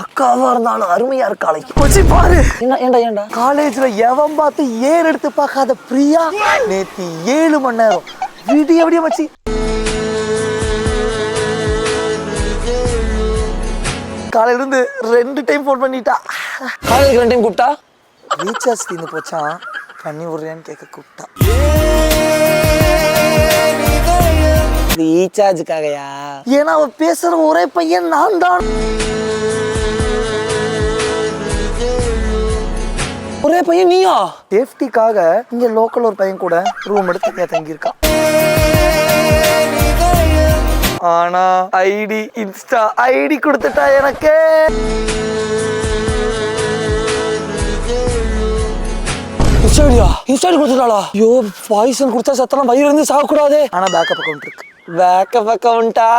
அக்காவா இருந்தாலும் அருமையா இருக்காளை கொச்சி பாரு. ஏண்டா காலேஜ்ல எவன் பார்த்து ஏர் எடுத்து பார்க்காத பிரியா நேத்தி 7 மணி நேரம் விடிய மச்சி. காலையில இருந்து 2 டைம் போன் பண்ணிட்டா. காலையில 2 டைம் கூப்பிட்டா ரீசார்ஜ் தீர்ந்து போச்சான், பண்ணி விடுறியான்னு கேட்க கூப்பிட்டா. ரீசார்ஜுக்காகயா? ஏன்னா அவ பேசுற ஒரே பையன் நான் தான். ஒரே பையன் நீயா? சேஃப்டிக்காக இங்க லோக்கல் ஒரு பையன் கூட ரூம் எடுத்து தங்கியிருக்கா. ஆனா ஐடி இன்ஸ்டா ஐடி கொடுத்துட்டா எனக்கு. இன்ஸ்டா கொடுத்துட்டாளா? ஐயோ, பாய்சன் கொடுத்தா சத்தலாம் வயிறு இருந்து சாகக்கூடாது. ஆனா பேக்கப் அக்கௌண்ட் இருக்கு. பேக்கப் அக்கௌண்டா?